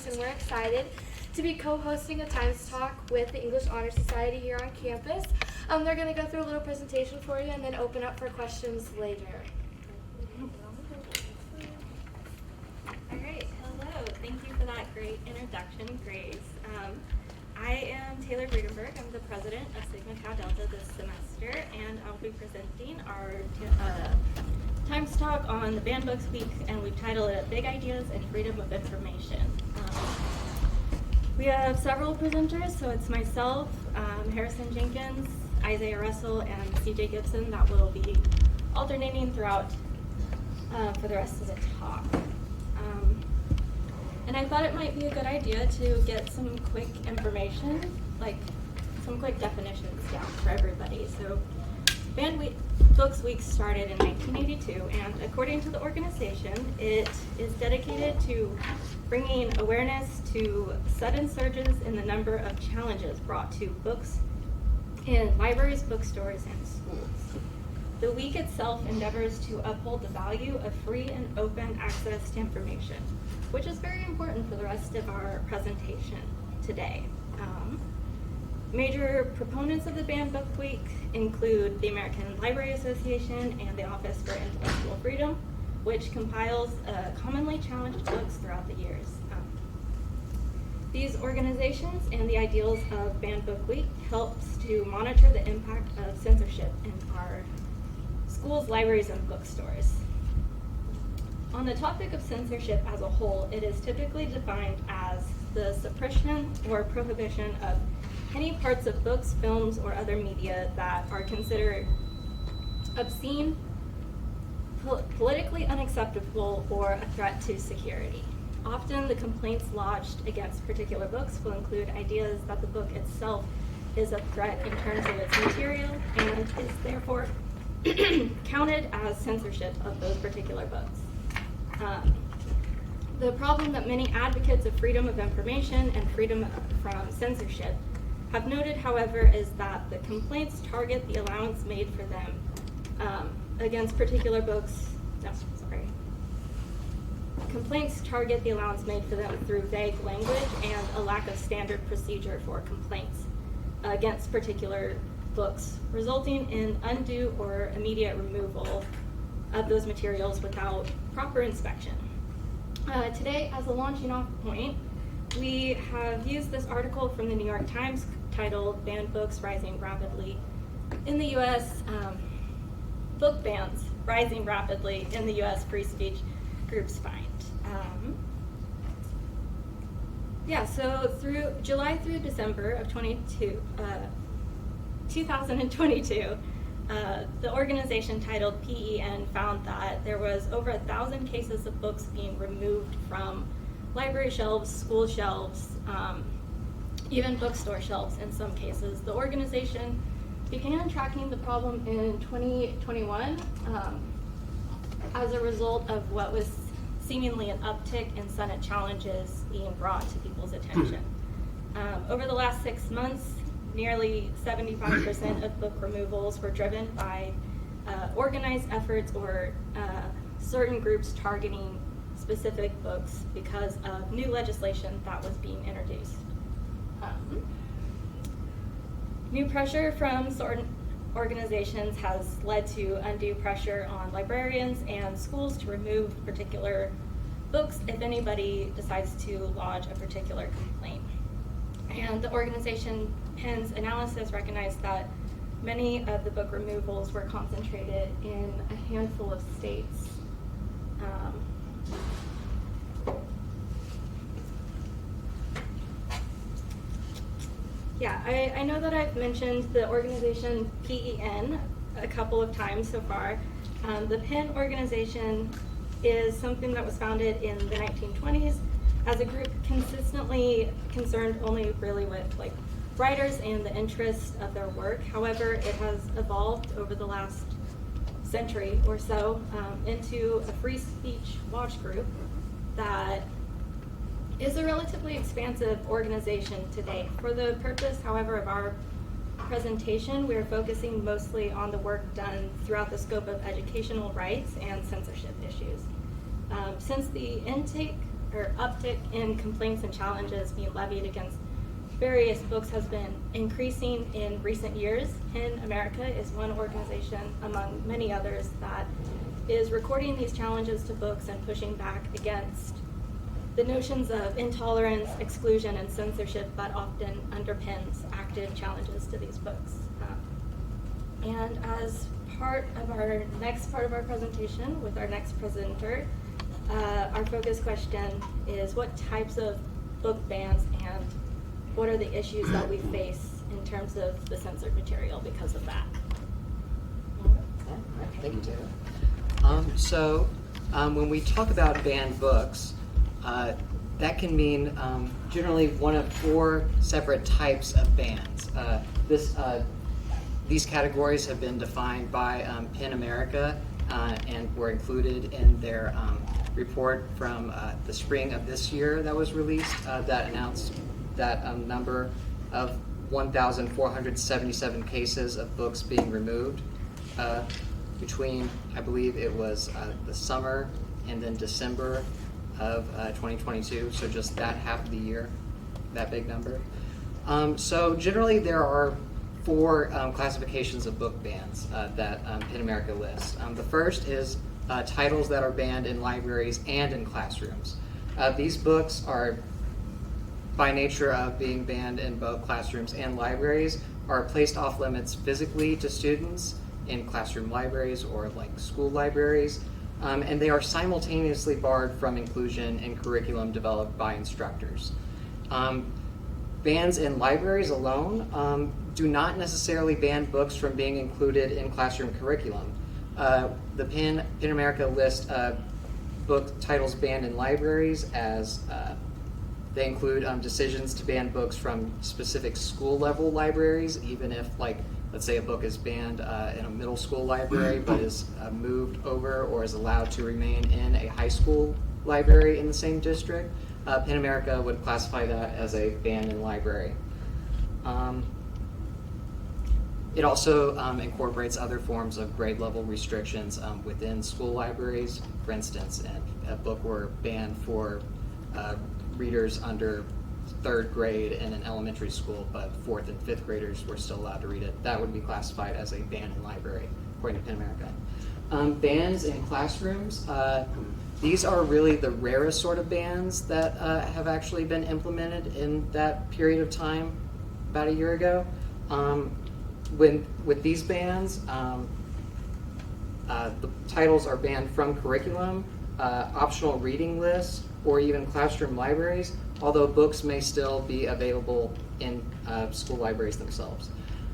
Jenkins, and we're excited to be co-hosting a Times Talk with the English Honor Society here on campus. They're going to go through a little presentation for you and then open up for questions later. All right, hello. Thank you for that great introduction, Grace. I am Taylor Vredenburg. I'm the president of Sigma Tau Delta this semester, and I'll be presenting our Times Talk on the Banned Books Week, and we've titled it Big Ideas and Freedom of Information. We have several presenters, so it's myself, Harrison Jenkins, Isaiah Russell, and CJ Gibson that will be alternating throughout for the rest of the talk. And I thought it might be a good idea to get some quick information, like some quick definitions down for everybody. So Banned Books Week started in 1982, and according to the organization, it is dedicated to bringing awareness to sudden surges in the number of challenges brought to books in libraries, bookstores, and schools. The week itself endeavors to uphold the value of free and open access to information, which is very important for the rest of our presentation today. Major proponents of the Banned Book Week include the American Library Association and the Office for Intellectual Freedom, which compiles commonly challenged books throughout the years. These organizations and the ideals of Banned Book Week helps to monitor the impact of censorship in our schools, libraries, and bookstores. On the topic of censorship as a whole, it is typically defined as the suppression or prohibition of any parts of books, films, or other media that are considered obscene, politically unacceptable, or a threat to security. Often the complaints lodged against particular books will include ideas that the book itself is a threat in terms of its material and is therefore counted as censorship of those particular books. The problem that many advocates of freedom of information and freedom from censorship have noted, however, is that the complaints target the allowance made for them against particular books. Complaints target the allowance made for them through vague language and a lack of standard procedure for complaints against particular books, resulting in undue or immediate removal of those materials without proper inspection. Today, as a launching off point, we have used this article from the New York Times titled Banned Books Rising Rapidly in the U.S. Book bans rising rapidly in the U.S. free speech groups find. So through July through December of 2022, the organization titled PEN found that there was over 1,000 cases of books being removed from library shelves, school shelves, even bookstore shelves in some cases. The organization began tracking the problem in 2021 as a result of what was seemingly an uptick in sudden challenges being brought to people's attention. Over the last 6 months, nearly 75% of book removals were driven by organized efforts or certain groups targeting specific books because of new legislation that was being introduced. New pressure from certain organizations has led to undue pressure on librarians and schools to remove particular books if anybody decides to lodge a particular complaint. And the organization PEN's analysis recognized that many of the book removals were concentrated in a handful of states. I know that I've mentioned the organization PEN a couple of times so far. The PEN organization is something that was founded in the 1920s as a group consistently concerned only really with writers and the interest of their work. However, it has evolved over the last century or so into a free speech watch group that is a relatively expansive organization today. For the purpose, however, of our presentation, we are focusing mostly on the work done throughout the scope of educational rights and censorship issues. Since the intake or uptick in complaints and challenges being levied against various books has been increasing in recent years. PEN America is one organization among many others that is recording these challenges to books and pushing back against the notions of intolerance, exclusion, and censorship that often underpins active challenges to these books. And as part of our next part of our presentation with our next presenter, our focus question is what types of book bans and what are the issues that we face in terms of the censored material because of that. Thank you, Taylor. When we talk about banned books, that can mean generally one of four separate types of bans. These categories have been defined by PEN America and were included in their report from the spring of this year that was released that announced that number of 1,477 cases of books being removed between, I believe it was the summer and then December of 2022, so just that half of the year, that big number. So generally there are four classifications of book bans that PEN America lists. The first is titles that are banned in libraries and in classrooms. These books are, by nature of being banned in both classrooms and libraries, are placed off limits physically to students in classroom libraries or like school libraries, and they are simultaneously barred from inclusion in curriculum developed by instructors. Bans in libraries alone do not necessarily ban books from being included in classroom curriculum. The PEN America list book titles banned in libraries as they include decisions to ban books from specific school level libraries, even if, like, let's say a book is banned in a middle school library but is moved over or is allowed to remain in a high school library in the same district. PEN America would classify that as a ban in library. It also incorporates other forms of grade level restrictions within school libraries. For instance, if a book were banned for readers under third grade in an elementary school, but fourth and fifth graders were still allowed to read it, that would be classified as a ban in library, according to PEN America. Bans in classrooms, these are really the rarest sort of bans that have actually been implemented in that period of time, about a year ago. With these bans, the titles are banned from curriculum, optional reading lists, or even classroom libraries, although books may still be available in school libraries themselves.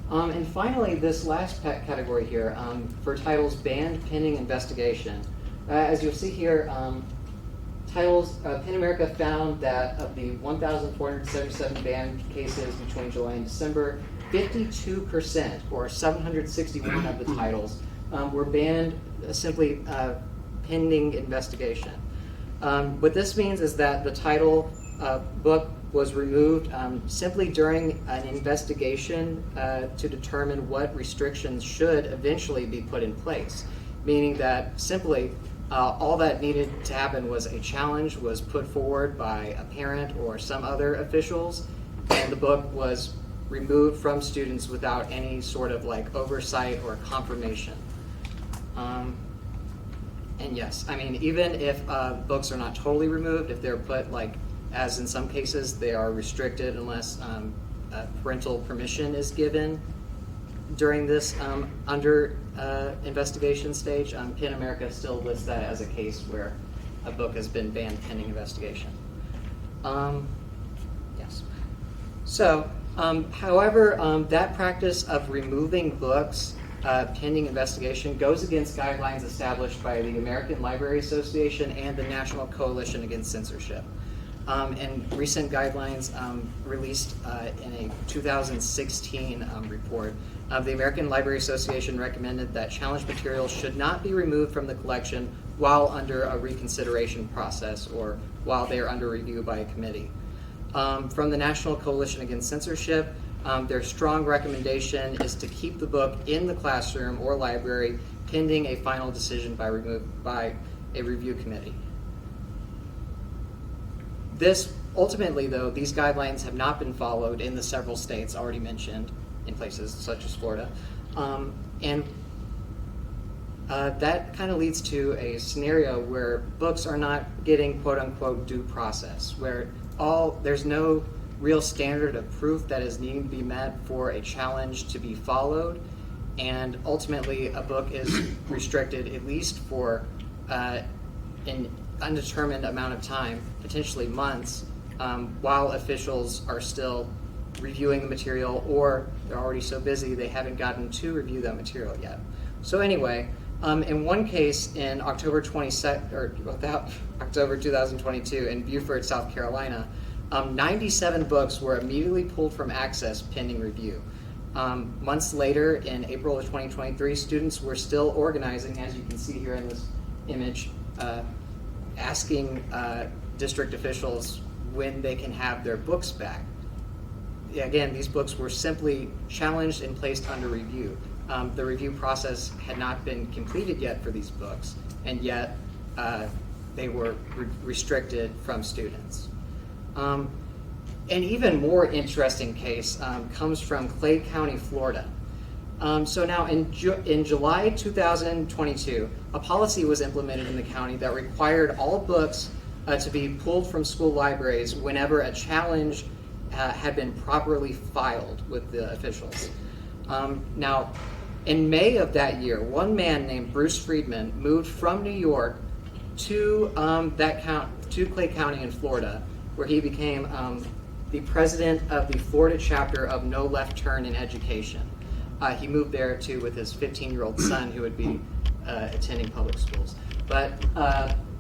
And finally, this last category here, for titles banned pending investigation. As you'll see here, PEN America found that of the 1,477 banned cases between July and December, 52%, or 761 of the titles, were banned simply pending investigation. What this means is that the title book was removed simply during an investigation to determine what restrictions should eventually be put in place, meaning that simply all that needed to happen was a challenge was put forward by a parent or some other officials, and the book was removed from students without any sort of like oversight or confirmation. And yes, I mean, even if books are not totally removed, if they're put, like, as in some cases, they are restricted unless parental permission is given during this under investigation stage, PEN America still lists that as a case where a book has been banned pending investigation. Yes. So, however, that practice of removing books pending investigation goes against guidelines established by the American Library Association and the National Coalition Against Censorship. And recent guidelines released in a 2016 report, the American Library Association recommended that challenged materials should not be removed from the collection while under a reconsideration process or while they are under review by a committee. From the National Coalition Against Censorship, their strong recommendation is to keep the book in the classroom or library pending a final decision by a review committee. Ultimately, though, these guidelines have not been followed in the several states already mentioned in places such as Florida. And that kind of leads to a scenario where books are not getting quote-unquote due process, where there's no real standard of proof that is needing to be met for a challenge to be followed, and ultimately a book is restricted at least for an undetermined amount of time, potentially months, while officials are still reviewing the material, or they're already so busy they haven't gotten to review that material yet. So anyway, in one case in October 2022 in Beaufort, South Carolina, 97 books were immediately pulled from access pending review. Months later, in April of 2023, students were still organizing, as you can see here in this image, asking district officials when they can have their books back. Again, these books were simply challenged and placed under review. The review process had not been completed yet for these books, and yet they were restricted from students. An even more interesting case comes from Clay County, Florida. So now in July 2022, a policy was implemented in the county that required all books to be pulled from school libraries whenever a challenge had been properly filed with the officials. Now, in May of that year, one man named Bruce Friedman moved from New York to Clay County in Florida, where he became the president of the Florida chapter of No Left Turn in Education. He moved there too with his 15-year-old son, who would be attending public schools. But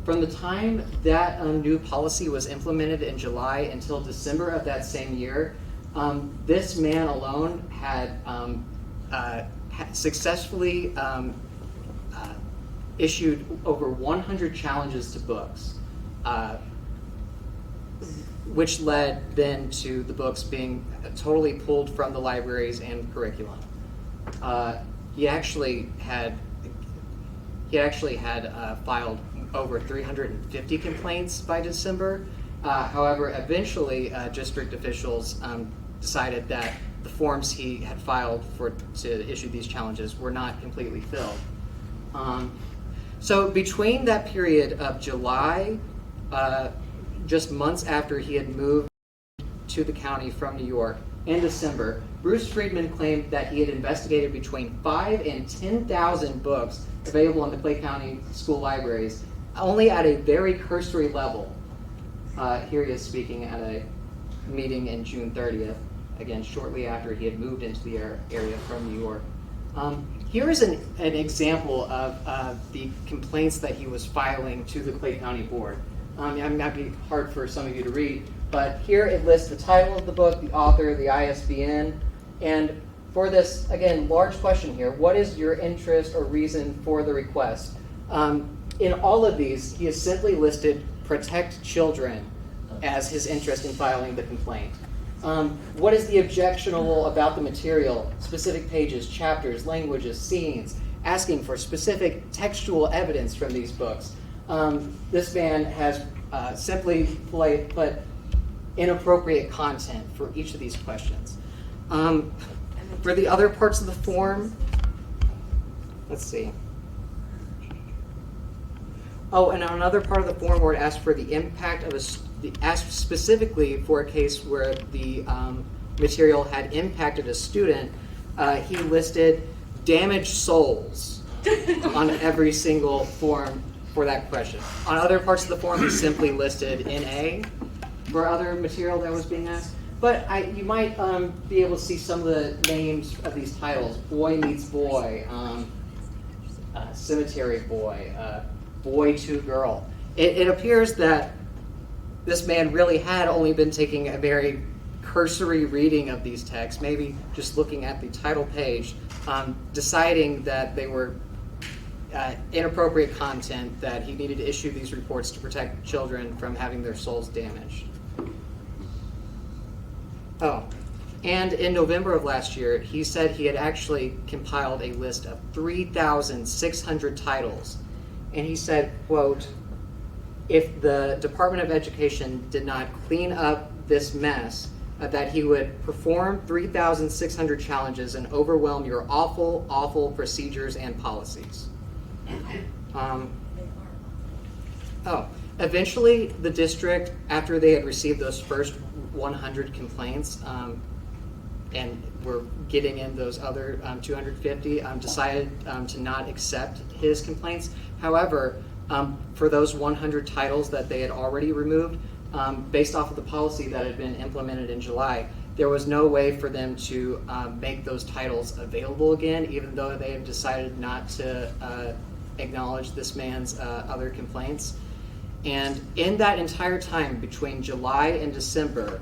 from the time that new policy was implemented in July until December of that same year, this man alone had successfully issued over 100 challenges to books, which led then to the books being totally pulled from the libraries and curriculum. He actually had filed over 350 complaints by December. However, eventually district officials decided that the forms he had filed to issue these challenges were not completely filled. So between that period of July, just months after he had moved to the county from New York, and December, Bruce Friedman claimed that he had investigated between 5,000 and 10,000 books available in the Clay County school libraries, only at a very cursory level. Here he is speaking at a meeting in June 30th, again, shortly after he had moved into the area from New York. Here is an example of the complaints that he was filing to the Clay County Board. It might be hard for some of you to read, but here it lists the title of the book, the author, the ISBN, and for this, again, large question here, what is your interest or reason for the request? In all of these, he has simply listed protect children as his interest in filing the complaint. What is the objectionable about the material? Specific pages, chapters, languages, scenes, asking for specific textual evidence from these books. This man has simply put inappropriate content for each of these questions. For the other parts of the form, let's see. Oh, and on another part of the form where it asks for the impact of asked specifically for a case where the material had impacted a student, he listed damaged souls on every single form for that question. On other parts of the form, he simply listed NA for other material that was being asked. But you might be able to see some of the names of these titles: Boy Meets Boy, Cemetery Boy, Boy to Girl. It appears that this man really had only been taking a very cursory reading of these texts, maybe just looking at the title page, deciding that they were inappropriate content, that he needed to issue these reports to protect children from having their souls damaged. Oh, and in November of last year, he said he had actually compiled a list of 3,600 titles. And he said, quote, if the Department of Education did not clean up this mess, that he would perform 3,600 challenges and overwhelm your awful, awful procedures and policies. Eventually, the district, after they had received those first 100 complaints, and were getting in those other 250, decided to not accept his complaints. However, for those 100 titles that they had already removed, based off of the policy that had been implemented in July, there was no way for them to make those titles available again, even though they had decided not to acknowledge this man's other complaints. And in that entire time between July and December,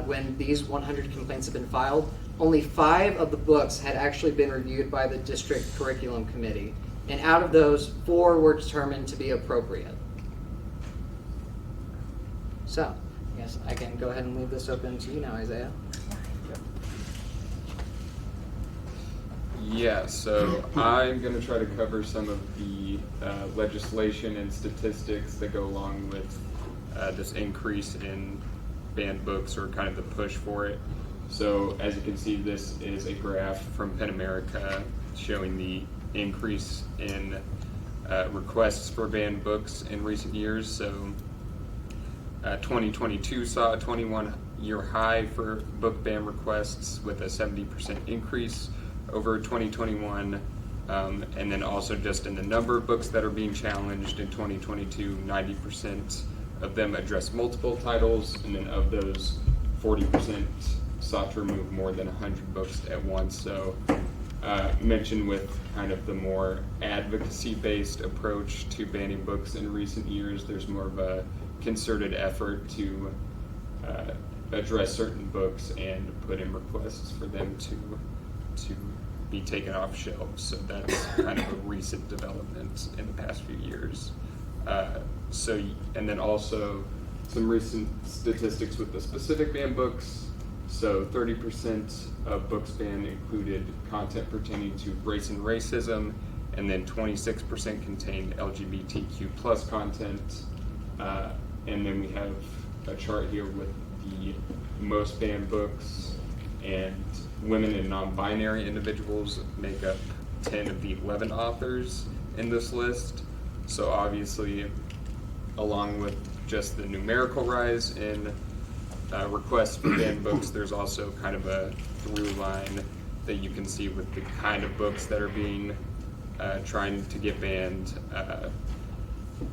when these 100 complaints had been filed, only 5 of the books had actually been reviewed by the district curriculum committee. And out of those, 4 were determined to be appropriate. So, I guess I can go ahead and leave this open to you now, Isaiah. Yeah, so I'm going to try to cover some of the legislation and statistics that go along with this increase in banned books, or kind of the push for it. So as you can see, this is a graph from PEN America showing the increase in requests for banned books in recent years. So 2022 saw a 21-year high for book ban requests with a 70% increase over 2021. And then also just in the number of books that are being challenged in 2022, 90% of them address multiple titles, and then of those, 40% sought to remove more than 100 books at once. So mentioned with kind of the more advocacy-based approach to banning books in recent years, there's more of a concerted effort to address certain books and put in requests for them to be taken off shelves. So that's kind of a recent development in the past few years. And then also some recent statistics with the specific banned books. So 30% of books banned included content pertaining to race and racism, and then 26% contained LGBTQ plus content. And then we have a chart here with the most banned books, and women and non-binary individuals make up 10 of the 11 authors in this list. So obviously, along with just the numerical rise in requests for banned books, there's also kind of a through line that you can see with the kind of books that are being trying to get banned.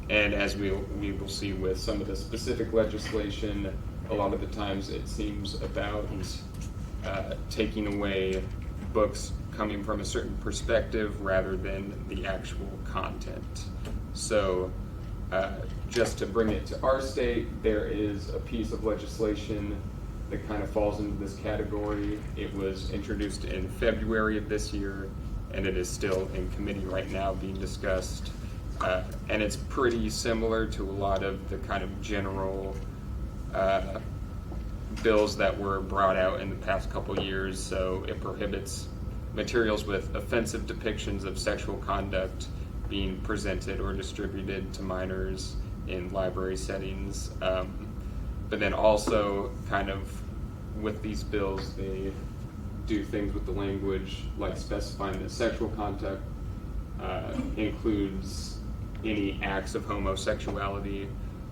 And as we will see with some of the specific legislation, a lot of the times it seems about taking away books coming from a certain perspective rather than the actual content. So just to bring it to our state, there is a piece of legislation that kind of falls into this category. It was introduced in February of this year, and it is still in committee right now being discussed. And it's pretty similar to a lot of the kind of general bills that were brought out in the past couple years. So it prohibits materials with offensive depictions of sexual conduct being presented or distributed to minors in library settings. But then also kind of with these bills, they do things with the language like specifying that sexual conduct includes any acts of homosexuality.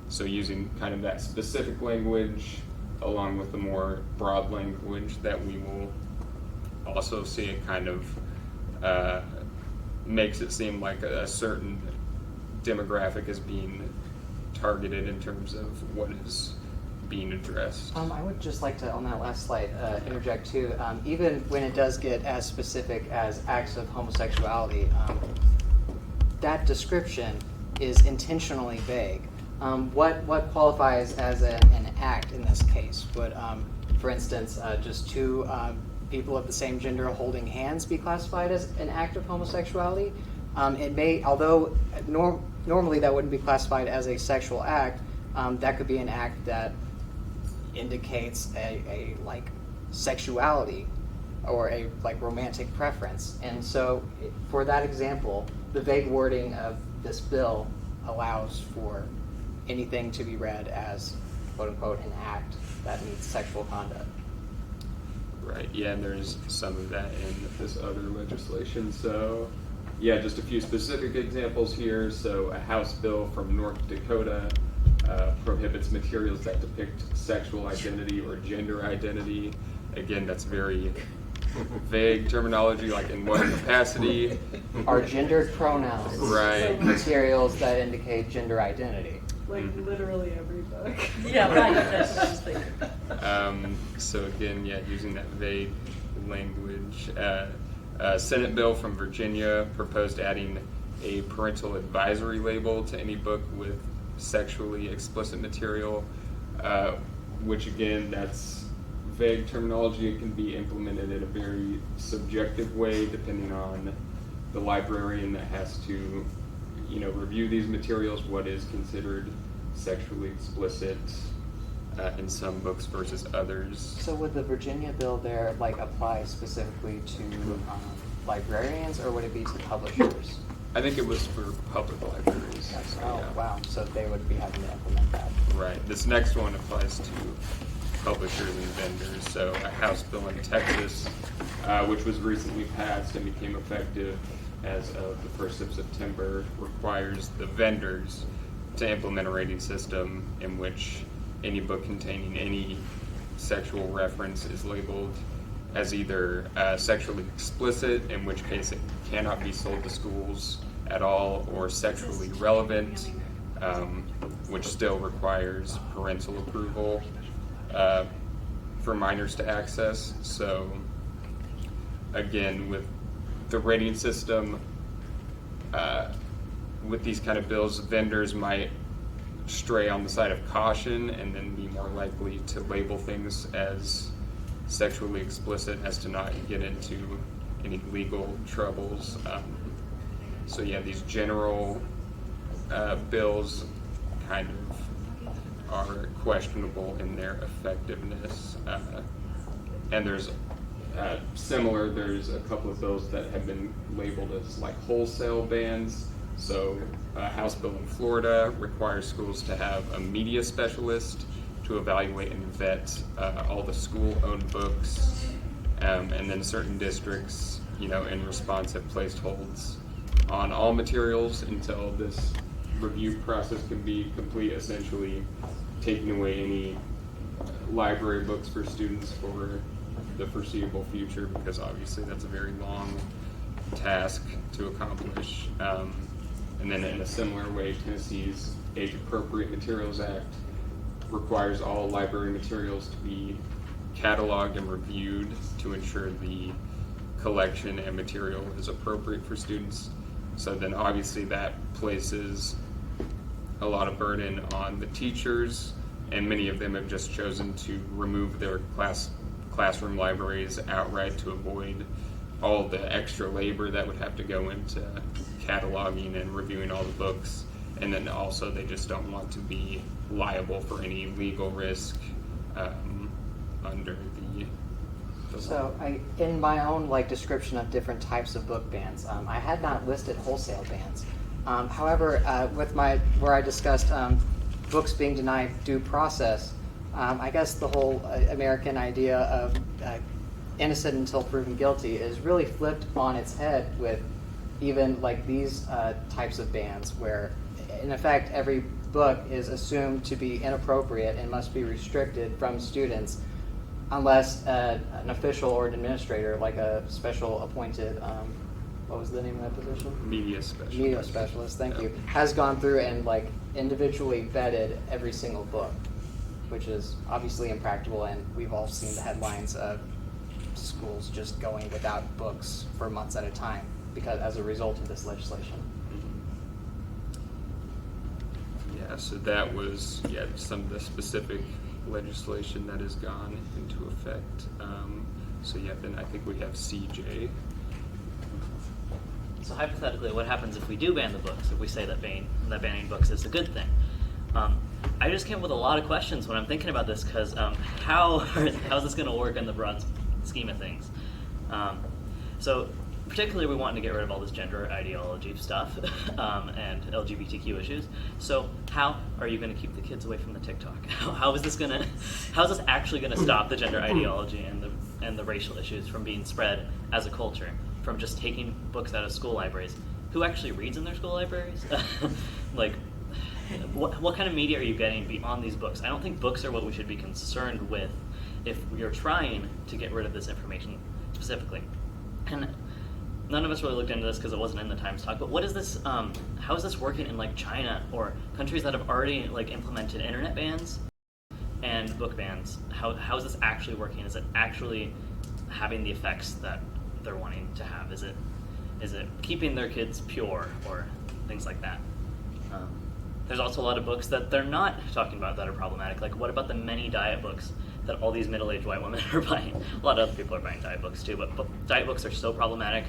So using kind of that specific language along with the more broad language that we will also see, it kind of makes it seem like a certain demographic is being targeted in terms of what is being addressed. I would just like to, on that last slide, interject too. Even when it does get as specific as acts of homosexuality, that description is intentionally vague. What qualifies as an act in this case? Would, for instance, just two people of the same gender holding hands be classified as an act of homosexuality? It may, although normally that wouldn't be classified as a sexual act, that could be an act that indicates a like sexuality or a like romantic preference. And so for that example, the vague wording of this bill allows for anything to be read as quote unquote an act that meets sexual conduct. Right, yeah, and there's some of that in this other legislation. So, yeah, just a few specific examples here. So, a House bill from North Dakota prohibits materials that depict sexual identity or gender identity. Again, that's very vague terminology, like in what capacity. Are gendered pronouns Right. materials that indicate gender identity? Like literally every book. Yeah, right, that's what I was thinking. So again, yeah, using that vague language. A Senate bill from Virginia proposed adding a parental advisory label to any book with sexually explicit material, which again, that's vague terminology. It can be implemented in a very subjective way depending on the librarian that has to, review these materials, what is considered sexually explicit in some books versus others. So would the Virginia bill there apply specifically to librarians, or would it be to publishers? I think it was for public libraries. Yes. So, Oh, yeah. wow. So they would be having to implement that. Right. This next one applies to publishers and vendors. So a House bill in Texas, which was recently passed and became effective as of the 1st of September, requires the vendors to implement a rating system in which any book containing any sexual reference is labeled as either sexually explicit, in which case it cannot be sold to schools at all, or sexually relevant, which still requires parental approval for minors to access. So again, with the rating system, with these kind of bills, vendors might stray on the side of caution and then be more likely to label things as sexually explicit as to not get into any legal troubles. So yeah, these general bills kind of are questionable in their effectiveness. And there's there's a couple of bills that have been labeled as wholesale bans. So a House bill in Florida requires schools to have a media specialist to evaluate and vet all the school-owned books. And then certain districts, in response have placed holds on all materials until this review process can be complete, essentially taking away any library books for students for the foreseeable future, because obviously that's a very long task to accomplish. And then in a similar way, Tennessee's Age Appropriate Materials Act requires all library materials to be cataloged and reviewed to ensure the collection and material is appropriate for students. So then obviously that places a lot of burden on the teachers, and many of them have just chosen to remove their classroom libraries outright to avoid all the extra labor that would have to go into cataloging and reviewing all the books. And then also they just don't want to be liable for any legal risk under the So in my own description of different types of book bans, I had not listed wholesale bans. However, with where I discussed books being denied due process, I guess the whole American idea of innocent until proven guilty is really flipped on its head with even these types of bans, where in effect every book is assumed to be inappropriate and must be restricted from students unless an official or an administrator, like a special appointed, what was the name of that position? media specialist. Media specialist, thank Yep. you, has gone through and individually vetted every single book, which is obviously impractical, and we've all seen the headlines of schools just going without books for months at a time as a result of this legislation. Yeah, so that was some of the specific legislation that has gone into effect. So yeah, then I think we have CJ. So hypothetically, what happens if we do ban the books? If we say that banning books is a good thing? I just came up with a lot of questions when I'm thinking about this, because how is this going to work in the broad scheme of things? So particularly we want to get rid of all this gender ideology stuff and LGBTQ issues. So how are you going to keep the kids away from the TikTok? How is this actually going to stop the gender ideology and the racial issues from being spread as a culture, from just taking books out of school libraries? Who actually reads in their school libraries? Like, what kind of media are you getting beyond these books? I don't think books are what we should be concerned with if we are trying to get rid of this information specifically. And none of us really looked into this because it wasn't in the Times talk, but what is this, how is this working in like China or countries that have already like implemented internet bans and book bans? How is this actually working? Is it actually having the effects that they're wanting to have? Is it keeping their kids pure or things like that? There's also a lot of books that they're not talking about that are problematic. Like, what about the many diet books that all these middle-aged white women are buying? A lot of other people are buying diet books too, but diet books are so problematic.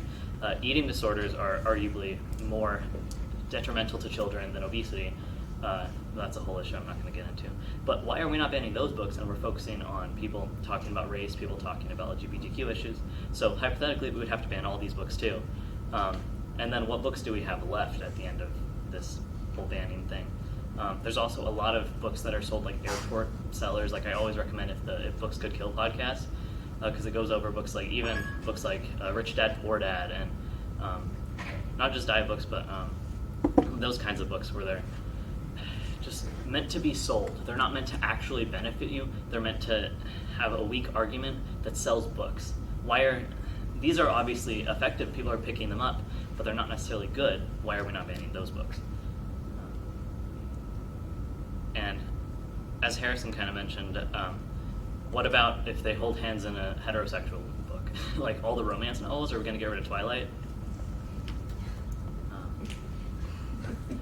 Eating disorders are arguably more detrimental to children than obesity. That's a whole issue I'm not going to get into. But why are we not banning those books and we're focusing on people talking about race, people talking about LGBTQ issues? So hypothetically, we would have to ban all these books too. And then what books do we have left at the end of this whole banning thing? There's also a lot of books that are sold like airport sellers. Like I always recommend If Books Could Kill podcast, because it goes over books like Rich Dad Poor Dad, and not just diet books, but those kinds of books where they're just meant to be sold. They're not meant to actually benefit you. They're meant to have a weak argument that sells books. These are obviously effective, people are picking them up, but they're not necessarily good. Why are we not banning those books? And as Harrison kind of mentioned, what about if they hold hands in a heterosexual book? Like all the romance novels, are we going to get rid of Twilight?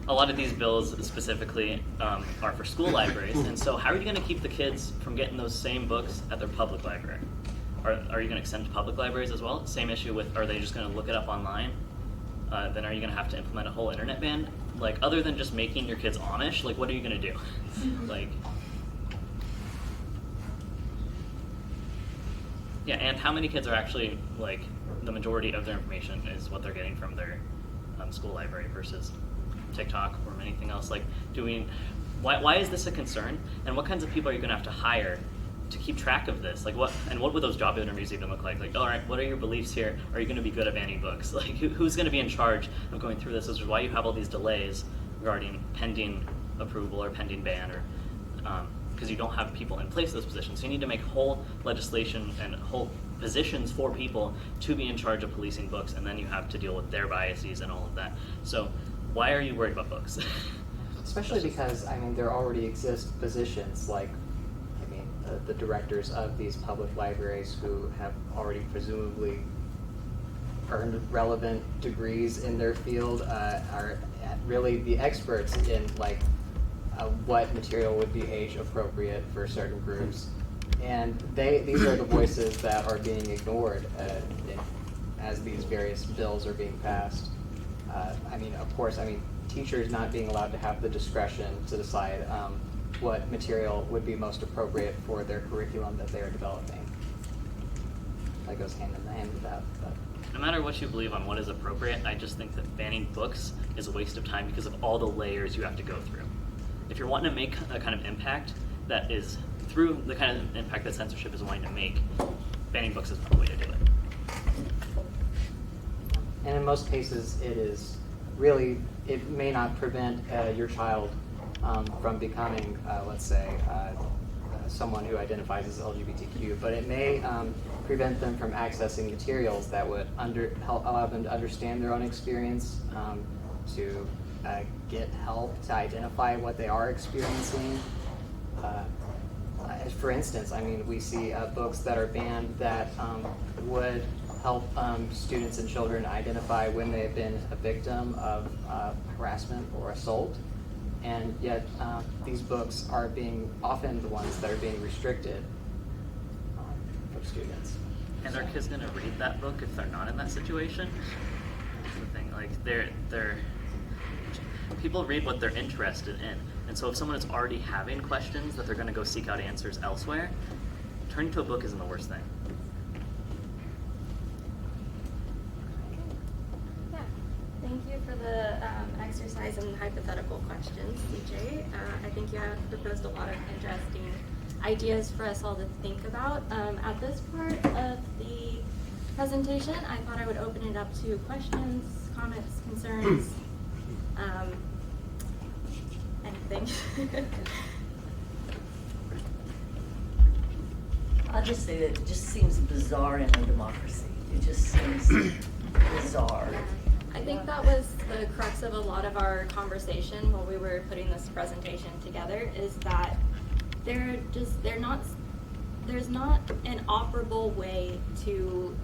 A lot of these bills specifically are for school libraries, and so how are you going to keep the kids from getting those same books at their public library? Are you going to extend to public libraries as well? Same issue with, are they just going to look it up online? Then are you going to have to implement a whole internet ban? Like, other than just making your kids Amish, like, what are you going to do? Like, yeah, and how many kids are actually, like, the majority of their information is what they're getting from their school library versus TikTok or anything else? Like, why is this a concern? And what kinds of people are you going to have to hire to keep track of this? Like, what would those job interviews even look like? Like, all right, what are your beliefs here? Are you going to be good at banning books? Like, who's going to be in charge of going through this? This is why you have all these delays regarding pending approval or pending ban, or because you don't have people in place in those positions. So you need to make whole legislation and whole positions for people to be in charge of policing books, and then you have to deal with their biases and all of that. So why are you worried about books? Especially because, I mean, there already exist positions like, the directors of these public libraries who have already presumably earned relevant degrees in their field, are really the experts in what material would be age appropriate for certain groups. And these are the voices that are being ignored as these various bills are being passed. Of course, teachers not being allowed to have the discretion to decide what material would be most appropriate for their curriculum that they are developing. That goes hand in hand with that. But no matter what you believe on what is appropriate, I just think that banning books is a waste of time because of all the layers you have to go through. If you're wanting to make a kind of impact that is through the kind of impact that censorship is wanting to make, banning books is the way to do it. And in most cases, it may not prevent your child from becoming, let's say, someone who identifies as LGBTQ, but it may prevent them from accessing materials that would allow them to understand their own experience, to get help to identify what they are experiencing. For instance, we see books that are banned that would help students and children identify when they've been a victim of harassment or assault. And yet, these books are often the ones that are being restricted for students. And are kids going to read that book if they're not in that situation? That's the thing. Like, people read what they're interested in. And so if someone is already having questions that they're going to go seek out answers elsewhere, turning to a book isn't the worst thing. thank you for the exercise and hypothetical questions, CJ. I think you have proposed a lot of interesting ideas for us all to think about. At this part of the presentation, I thought I would open it up to questions, comments, concerns, anything. I'll just say that it just seems bizarre in a democracy. It just seems bizarre. I think that was the crux of a lot of our conversation while we were putting this presentation together, is that there's not an operable way to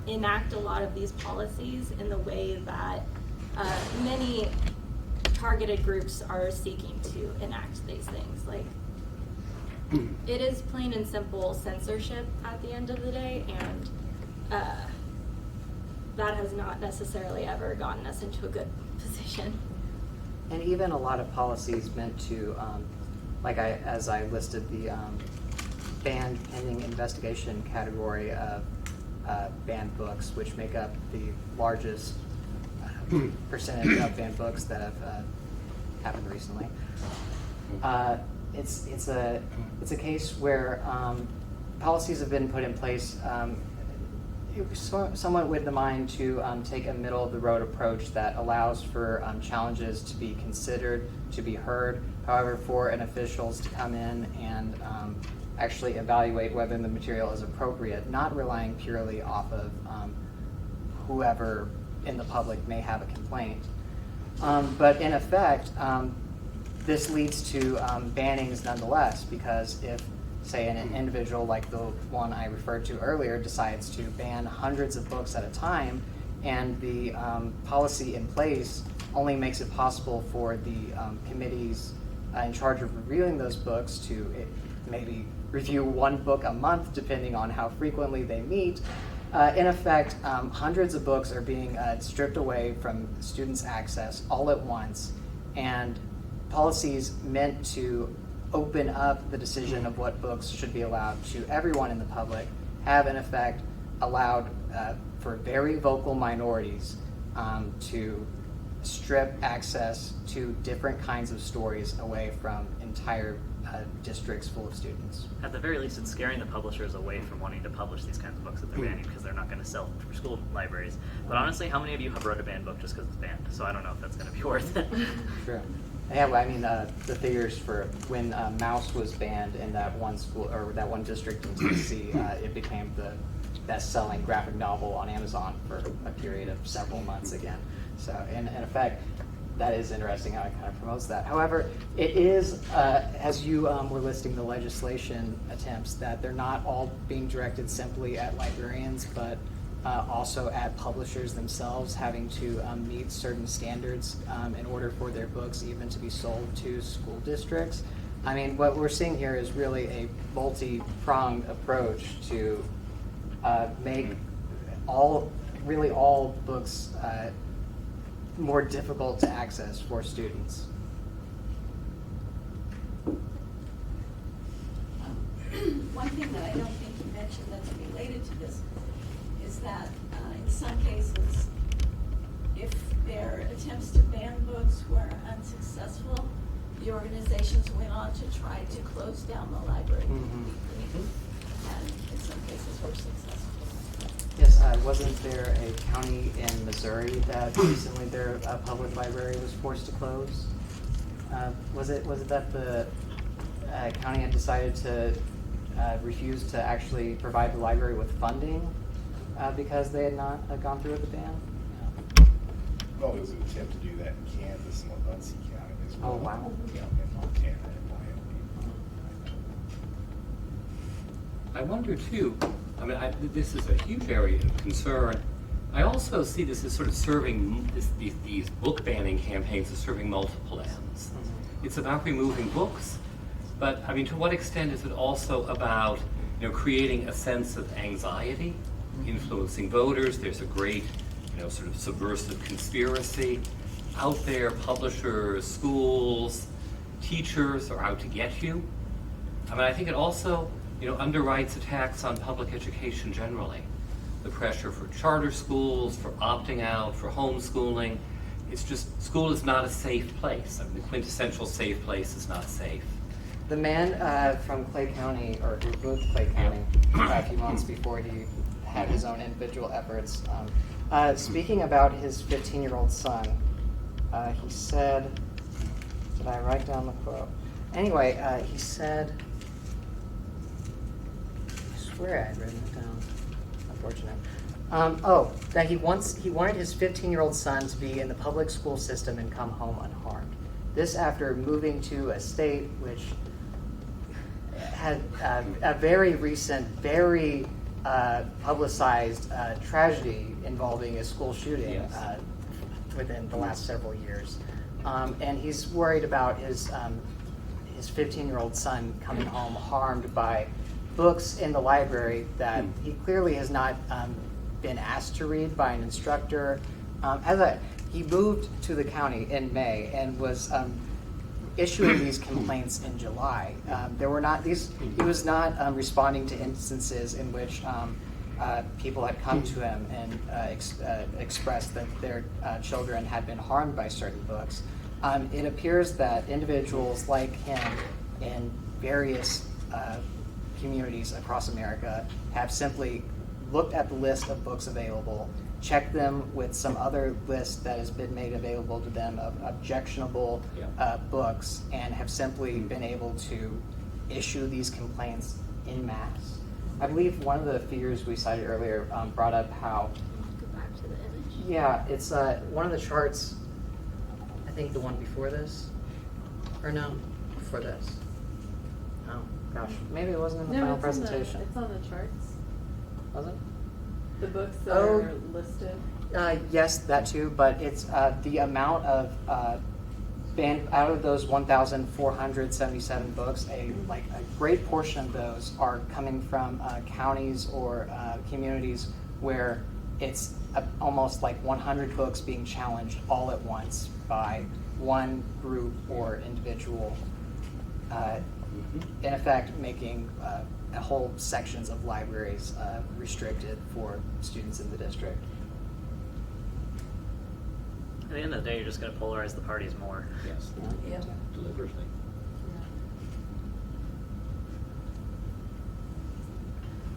enact a lot of these policies in the way that many targeted groups are seeking to enact these things. Like, it is plain and simple censorship at the end of the day, and that has not necessarily ever gotten us into a good position. And even a lot of policies meant to, as I listed the banned pending investigation category of banned books, which make up the largest percentage of banned books that have happened recently. It's a case where policies have been put in place somewhat with the mind to take a middle-of-the-road approach that allows for challenges to be considered, to be heard. However, for an officials to come in and actually evaluate whether the material is appropriate, not relying purely off of whoever in the public may have a complaint. But in effect, this leads to bannings nonetheless, because if, say, an individual like the one I referred to earlier decides to ban hundreds of books at a time, and the policy in place only makes it possible for the committees in charge of reviewing those books to maybe review one book a month, depending on how frequently they meet. In effect, hundreds of books are being stripped away from students' access all at once, and policies meant to open up the decision of what books should be allowed to everyone in the public have in effect allowed for very vocal minorities to strip access to different kinds of stories away from entire districts full of students. At the very least, it's scaring the publishers away from wanting to publish these kinds of books that they're banning, because they're not going to sell them for school libraries. But honestly, how many of you have read a banned book just because it's banned? So I don't know if that's going to be worth it. Sure. Yeah, well, I mean, the figures for when Mouse was banned in that one school or that one district in Tennessee, it became the best-selling graphic novel on Amazon for a period of several months again. So, in effect, that is interesting how it kind of promotes that. However, it is, as you were listing the legislation attempts, that they're not all being directed simply at librarians, but also at publishers themselves having to meet certain standards in order for their books even to be sold to school districts. I mean, what we're seeing here is really a multi-pronged approach to make all books more difficult to access for students. One thing that I don't think you mentioned that's related to this is that in some cases, if their attempts to ban books were unsuccessful, the organizations went on to try to close down the library. And in some cases were successful. Yes, wasn't there a county in Missouri that recently their public library was forced to close? Was it that the county had decided to refuse to actually provide the library with funding because they had not gone through with the ban? Well, there was an attempt to do that in Kansas and Muncie County as well. Oh, wow. Yeah, in Montana and Wyoming. I wonder too, I mean, this is a huge area of concern. I also see this as sort of serving, these book banning campaigns as serving multiple ends. It's about removing books, but I mean, to what extent is it also about, creating a sense of anxiety, influencing voters? There's a great, sort of subversive conspiracy out there. Publishers, schools, teachers are out to get you. I mean, I think it also, underwrites attacks on public education generally. the pressure for charter schools, for opting out, for homeschooling. It's just, school is not a safe place. I mean, the quintessential safe place is not safe. The man from Clay County, or who moved to Clay County a few months before he had his own individual efforts, speaking about his 15-year-old son, he said, did I write down the quote? Anyway, he said, I swear I had written it down, unfortunate. That he wanted his 15-year-old son to be in the public school system and come home unharmed. This after moving to a state which had a very recent, very publicized tragedy involving a school shooting within the last several years. And he's worried about his 15-year-old son coming home harmed by books in the library that he clearly has not been asked to read by an instructor. He moved to the county in May and was issuing these complaints in July. He was not responding to instances in which people had come to him and expressed that their children had been harmed by certain books. It appears that individuals like him in various communities across America have simply looked at the list of books available, checked them with some other list that has been made available to them of objectionable books, and have simply been able to issue these complaints en masse. I believe one of the figures we cited earlier brought up how, Go back to the image. yeah, it's one of the charts, I think the one before this, or no, before this. Oh, gosh, maybe it wasn't in the final presentation. It's on the charts. Was it? The books that Oh. are listed. Yes, that too, but it's the amount of banned out of those 1,477 books. A great portion of those are coming from counties or communities where it's almost like 100 books being challenged all at once by one group or individual. In effect, making whole sections of libraries restricted for students in the district. At the end of the day, you're just going to polarize the parties more. Yes. Yeah. Deliberately.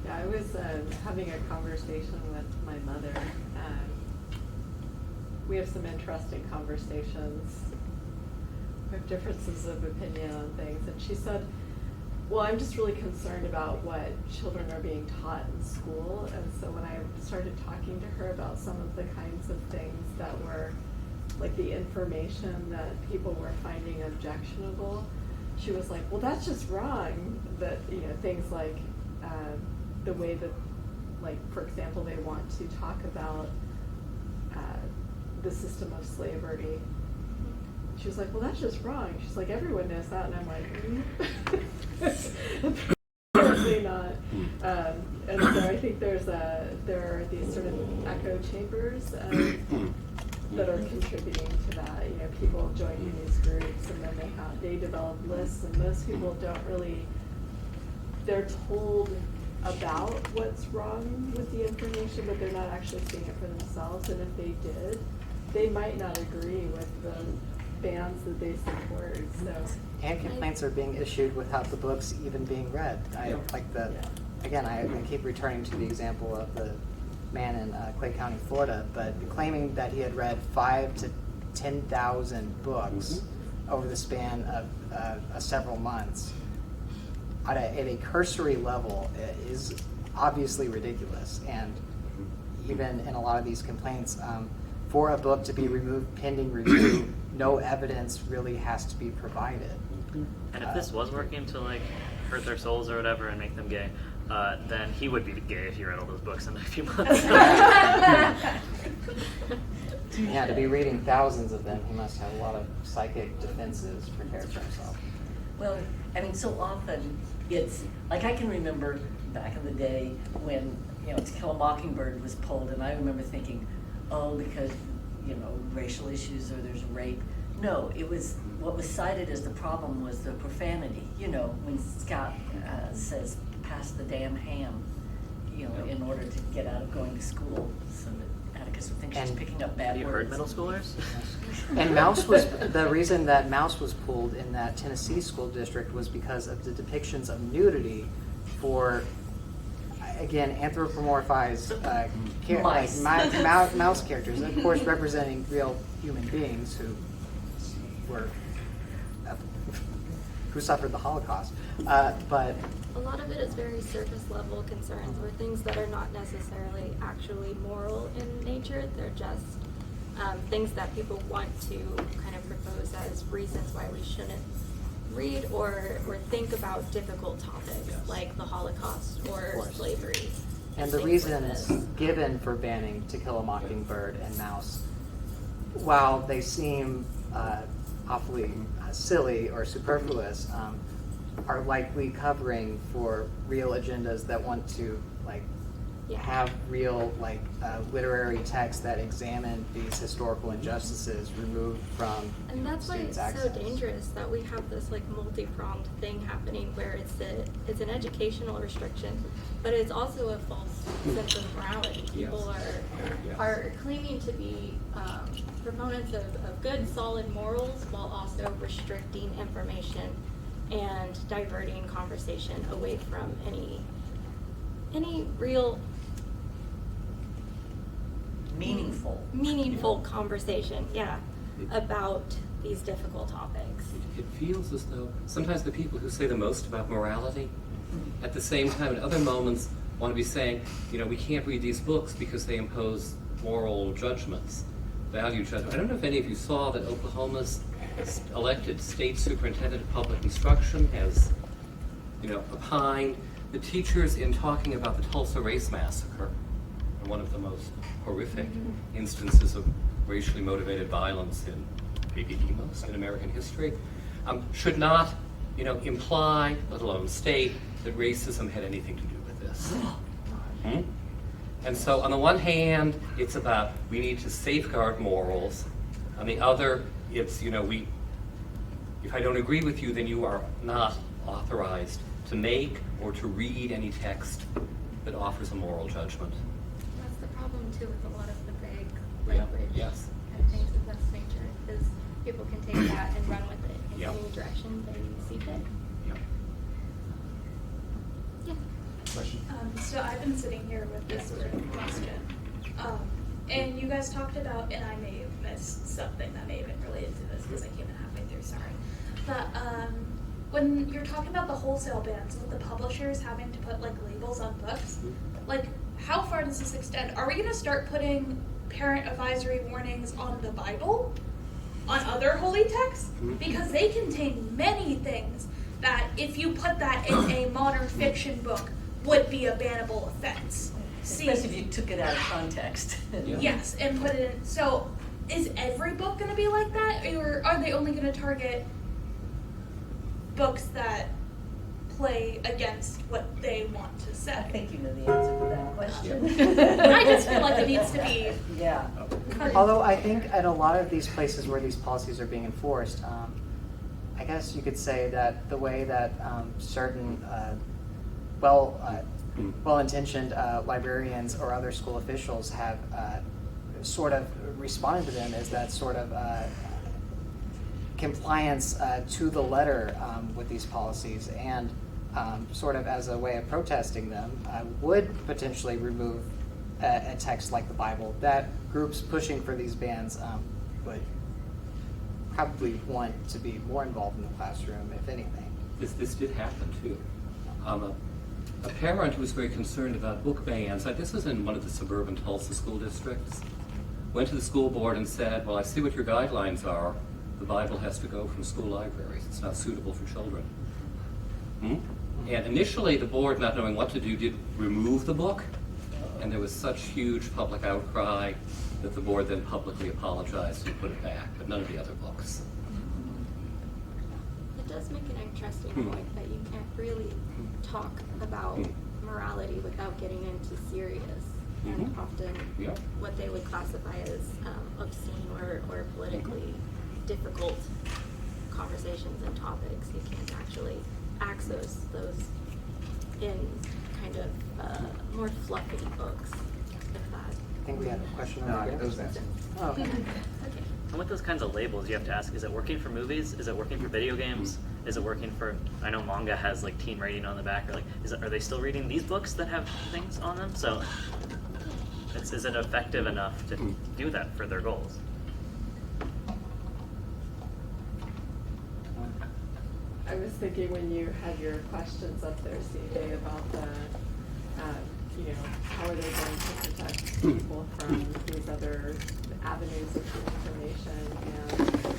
Yeah, I was having a conversation with my mother. We have some interesting conversations. We have differences of opinion on things. And she said, well, I'm just really concerned about what children are being taught in school. And so when I started talking to her about some of the kinds of things that were, like the information that people were finding objectionable, she was like, well, that's just wrong. That, things like the way that, like, for example, they want to talk about the system of slavery. She was like, well, that's just wrong. She's like, everyone knows that. And I'm like, probably not. And so I think there are these sort of echo chambers that are contributing to that. People joining these groups, and then they develop lists, and most people don't really, they're told about what's wrong with the information, but they're not actually seeing it for themselves. And if they did, they might not agree with the bans that they support. So, And complaints are being issued without the books even being read. Again, I keep returning to the example of the man in Clay County, Florida, but claiming that he had read 5,000 to 10,000 books over the span of several months at a cursory level is obviously ridiculous. And even in a lot of these complaints, for a book to be removed pending review, no evidence really has to be provided. And if this was working to hurt their souls or whatever and make them gay, then he would be gay if he read all those books in a few months. Yeah, to be reading thousands of them, he must have a lot of psychic defenses prepared for himself. Well, so often it's, like, I can remember back in the day when, To Kill a Mockingbird was pulled, and I remember thinking, oh, because, racial issues or there's rape. No, it was, what was cited as the problem was the profanity. When Scott says, pass the damn ham, you know, in order to get out of going to school, so that Atticus would think she's And picking up bad Have you heard words. middle schoolers? And Mouse was, the reason that Mouse was pulled in that Tennessee school district was because of the depictions of nudity for, again, anthropomorphized Mice. mouse characters, of course representing real human beings who were, who suffered the Holocaust. But A lot of it is very surface level concerns or things that are not necessarily actually moral in nature. They're just things that people want to kind of propose as reasons why we shouldn't read or think about difficult topics like the Holocaust or course. slavery. And the things like reasons this. given for banning To Kill a Mockingbird and Mouse, while they seem awfully silly or superfluous, are likely covering for real agendas that want to have real literary texts that examine these historical injustices removed from And that's why students' it's so access. dangerous that we have this multi-pronged thing happening where it's an educational restriction, but it's also a false sense of morality. People are claiming to be proponents of good, solid morals while also restricting information and diverting conversation away from any real meaningful conversation, about these difficult topics. It feels as though sometimes the people who say the most about morality, at the same time, in other moments, want to be saying, we can't read these books because they impose moral judgments, value judgments. I don't know if any of you saw that Oklahoma's elected state superintendent of public instruction has, opined the teachers in talking about the Tulsa race massacre, one of the most horrific instances of racially motivated violence in maybe the most in American history, should not, imply, let alone state, that racism had anything to do with this. And so on the one hand, it's about we need to safeguard morals. On the other, it's, if I don't agree with you, then you are not authorized to make or to read any text that offers a moral judgment. That's the problem too with a lot of the vague Yeah, language yes. and things of this nature, is people can take that and run with it in Yeah. any direction they see fit. Yeah. Yeah. Question? So I've been sitting here with this sort of question. And you guys talked about, and I may have missed something that may have been related to this because I came in halfway through, sorry. But when you're talking about the wholesale bans with the publishers having to put labels on books, how far does this extend? Are we going to start putting parent advisory warnings on the Bible? On other holy texts? Because they contain many things that if you put that in a modern fiction book would be a bannable offense. Especially if you took it out of context. Yeah. Yes, and put it in. So is every book going to be like that? Or are they only going to target books that play against what they want to say? I think you know the answer to that question. I just feel like it needs to be. Yeah. Although I think at a lot of these places where these policies are being enforced, I guess you could say that the way that certain well-intentioned librarians or other school officials have sort of responded to them is that sort of compliance to the letter with these policies, and sort of as a way of protesting them would potentially remove a text like the Bible that groups pushing for these bans would probably want to be more involved in the classroom, if anything. This did happen too. A parent who was very concerned about book bans, this was in one of the suburban Tulsa school districts, went to the school board and said, well, I see what your guidelines are. The Bible has to go from school libraries. It's not suitable for children. And initially the board, not knowing what to do, did remove the book. And there was such huge public outcry that the board then publicly apologized and put it back, but none of the other books. It does make an interesting point that you can't really talk about morality without getting into serious and often what they would classify as obscene or politically difficult conversations and topics. You can't actually access those in kind of more fluffy books. If that. I think we have a question No, over here. it was answered. Oh, okay. And with those kinds of labels, you have to ask, is it working for movies? Is it working for video games? Is it working for, I know manga has like teen rating on the back, or like, are they still reading these books that have things on them? So, is it effective enough to do that for their goals? I was thinking when you had your questions up there, CJ, about the, how are they going to protect people from these other avenues of information? And,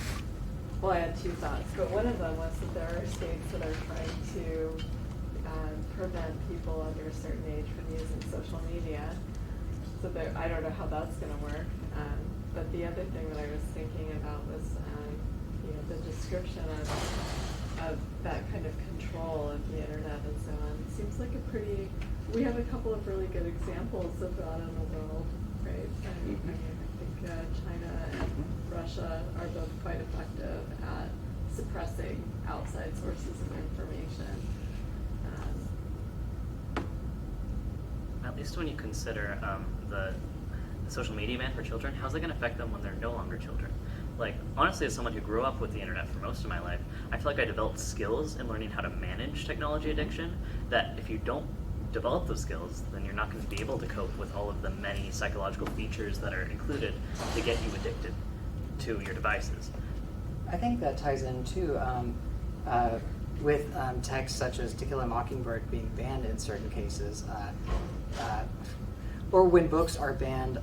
well, I had two thoughts, but one of them was that there are states that are trying to prevent people under a certain age from using social media. So I don't know how that's going to work. But the other thing that I was thinking about was, the description of that kind of control of the internet and so on. It seems like we have a couple of really good examples of that in the world, right? I think China and Russia are both quite effective at suppressing outside sources of information. At least when you consider the social media ban for children, how's that going to affect them when they're no longer children? Like, honestly, as someone who grew up with the internet for most of my life, I feel like I developed skills in learning how to manage technology addiction that if you don't develop those skills, then you're not going to be able to cope with all of the many psychological features that are included to get you addicted to your devices. I think that ties in too with texts such as To Kill a Mockingbird being banned in certain cases, or when books are banned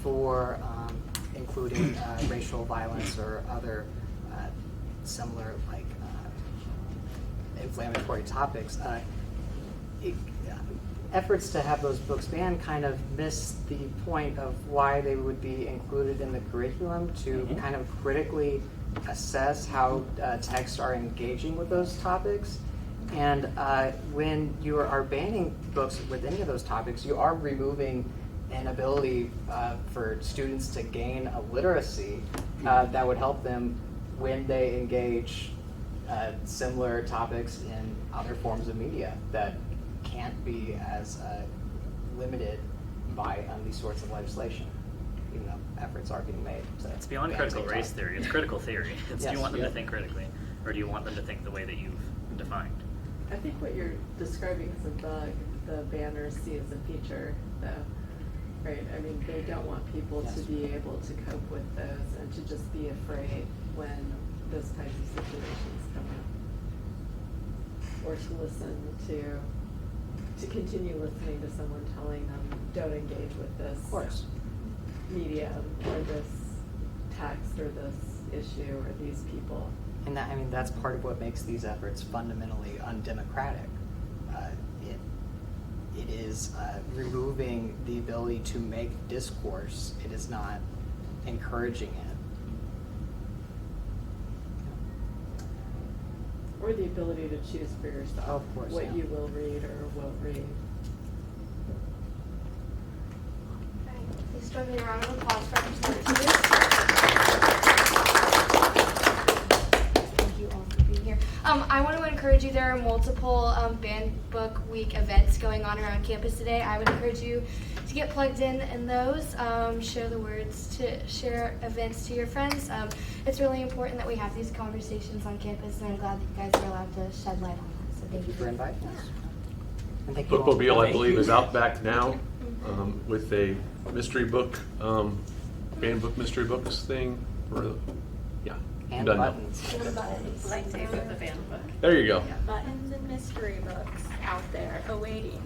for including racial violence or other similar inflammatory topics. Efforts to have those books banned kind of miss the point of why they would be included in the curriculum to kind of critically assess how texts are engaging with those topics. And when you are banning books with any of those topics, you are removing an ability for students to gain a literacy that would help them when they engage similar topics in other forms of media that can't be as limited by these sorts of legislation, even though efforts are being made. So It's beyond critical race theory, it's critical theory. It's Yes. do you want them to think critically, or do you want them to think the way that you've defined? I think what you're describing as a bug, the banners see as a feature, though, right? I mean, they don't want people to be able to cope with those and to just be afraid when those kinds of situations come up. Or to listen to continue listening to someone telling them, don't engage with this medium or this text or this issue or these people. And that, I mean, that's part of what makes these efforts fundamentally undemocratic. It is removing the ability to make discourse. It is not encouraging it. Or the ability to choose for yourself Of course, what yeah. you will read or won't read. Please join me in a round of applause for our presenters. Thank you all for being here. I want to encourage you, there are multiple banned book week events going on around campus today. I would encourage you to get plugged in those, share the words, to share events to your friends. It's really important that we have these conversations on campus, and I'm glad that you guys are allowed to shed light on that. So Thank you for inviting us. And thank you all. Bookmobile, I believe, is out back now with a mystery book, banned book mystery books thing. And done now. buttons. Like the band book. There you go. Buttons and mystery books out there awaiting